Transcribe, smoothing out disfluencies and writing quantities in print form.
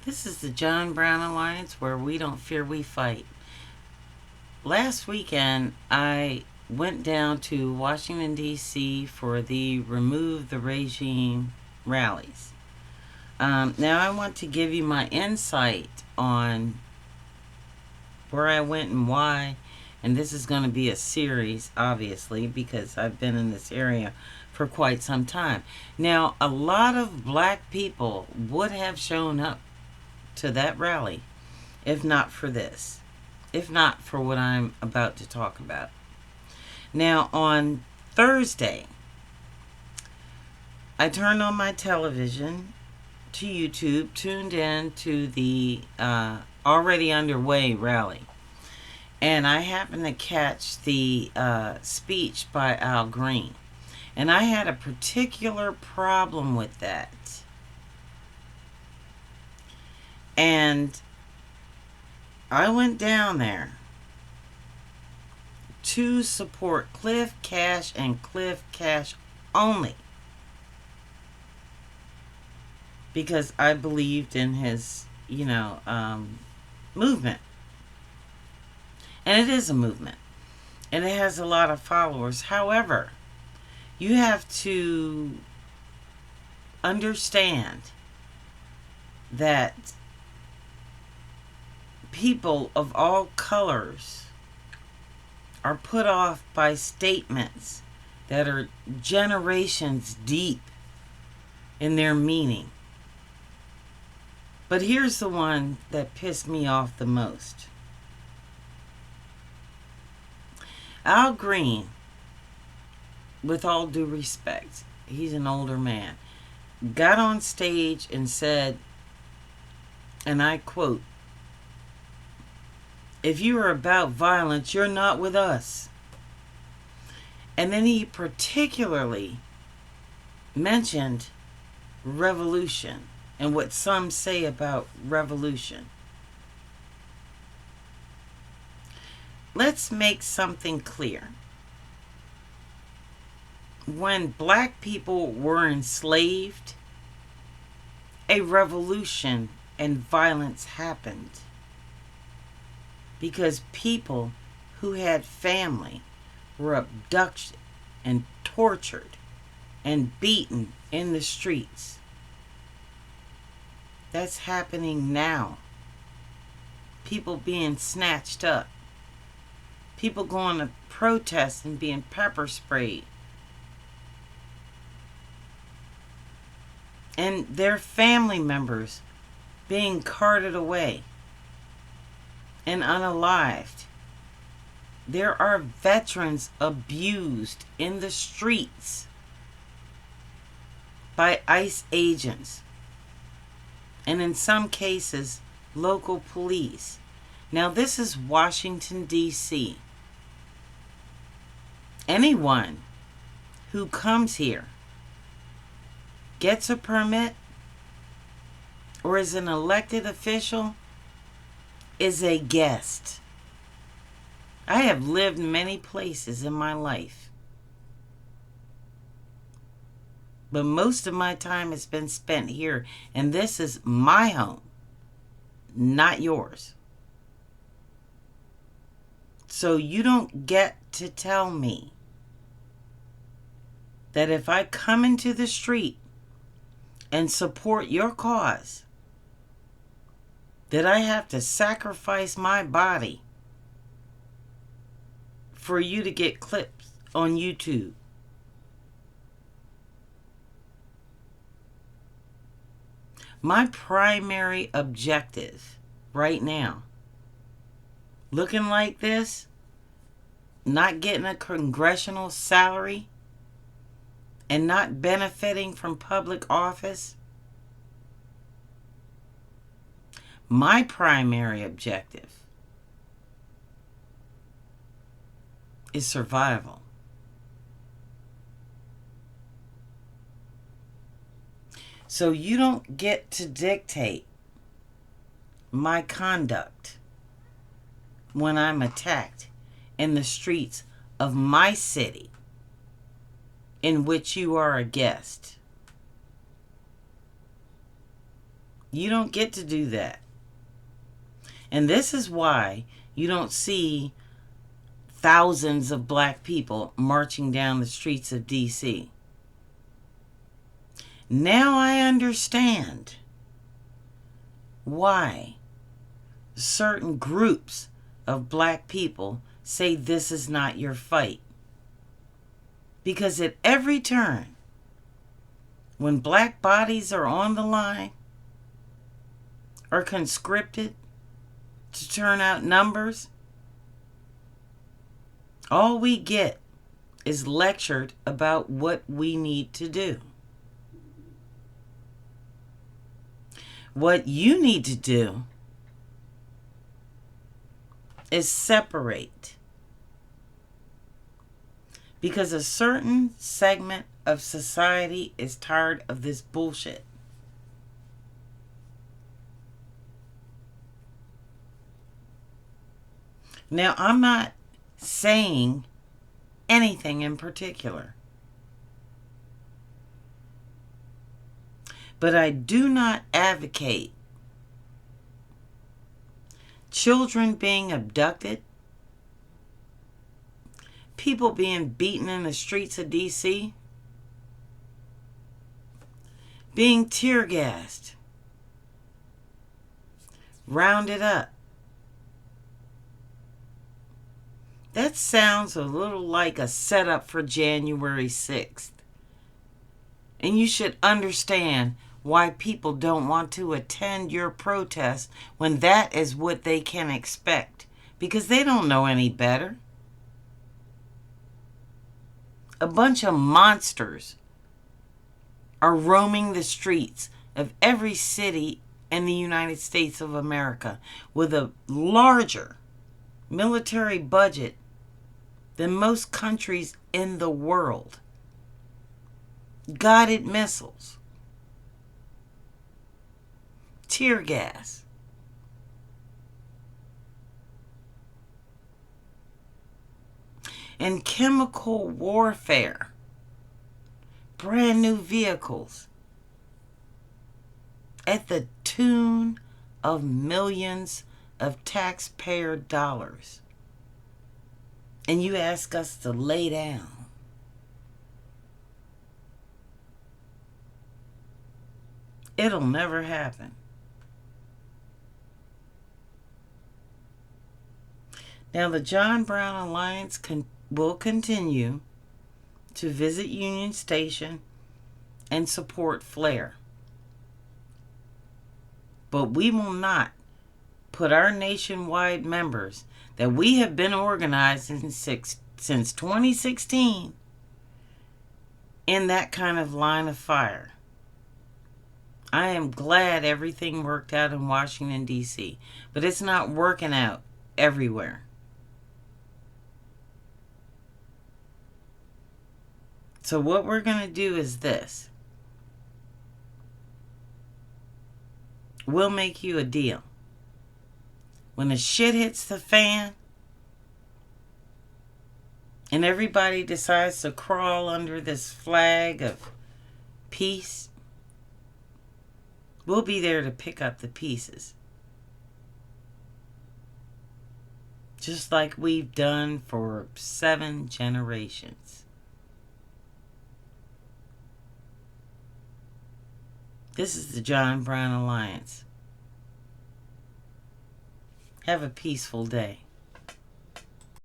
This is the John Brown Alliance, where we don't fear, we fight. Last weekend, I went down to Washington, D.C. for the Remove the Regime rallies. Now, I want to give you my insight on where I went and why. And this is going to be a series, obviously, because I've been in this area for quite some time. Now, a lot of black people would have shown up to that rally if not for this, if not for what I'm about to talk about. Now, on Thursday, I turned on my television to YouTube, tuned in to the already underway rally, and I happened to catch the speech by Al Green. And I had a particular problem with that. And I went down there to support Cliff Cash and Cliff Cash only, because I believed in his, movement. And it is a movement. And it has a lot of followers. However, you have to understand that people of all colors are put off by statements that are generations deep in their meaning. But here's the one that pissed me off the most. Al Green, with all due respect, he's an older man, got on stage and said, and I quote, "If you are about violence, you're not with us." And then he particularly mentioned revolution and what some say about revolution. Let's make something clear. When black people were enslaved, a revolution and violence happened, because people who had family were abducted and tortured and beaten in the streets. That's happening now. People being snatched up. People going to protest and being pepper sprayed. And their family members being carted away and unalived. There are veterans abused in the streets by ICE agents, and in some cases, local police. Now, this is Washington, D.C. Anyone who comes here, gets a permit, or is an elected official, is a guest. I have lived many places in my life, but most of my time has been spent here, and this is my home, not yours. So you don't get to tell me that if I come into the street and support your cause, that I have to sacrifice my body for you to get clips on YouTube. My primary objective right now, looking like this, not getting a congressional salary, and not benefiting from public office, my primary objective is survival. So you don't get to dictate my conduct when I'm attacked in the streets of my city in which you are a guest. You don't get to do that. And this is why you don't see thousands of black people marching down the streets of D.C. Now I understand why certain groups of black people say this is not your fight. Because at every turn, when black bodies are on the line or conscripted to turn out numbers, all we get is lectured about what we need to do. What you need to do is separate. Because a certain segment of society is tired of this bullshit. Now, I'm not saying anything in particular, but I do not advocate children being abducted, people being beaten in the streets of D.C., being tear gassed, rounded up. That sounds a little like a setup for January 6th. And you should understand why people don't want to attend your protest when that is what they can expect. Because they don't know any better. A bunch of monsters are roaming the streets of every city in the United States of America with a larger military budget than most countries in the world. Guided missiles, tear gas, and chemical warfare, brand new vehicles at the tune of millions of taxpayer dollars. And you ask us to lay down. It'll never happen. Now, the John Brown Alliance will continue to visit Union Station and support Flair. But we will not put our nationwide members that we have been organizing since 2016 in that kind of line of fire. I am glad everything worked out in Washington, D.C., but it's not working out everywhere. So what we're going to do is this. We'll make you a deal. When the shit hits the fan and everybody decides to crawl under this flag of peace, we'll be there to pick up the pieces. Just like we've done for 7 generations. This is the John Brown Alliance. Have a peaceful day.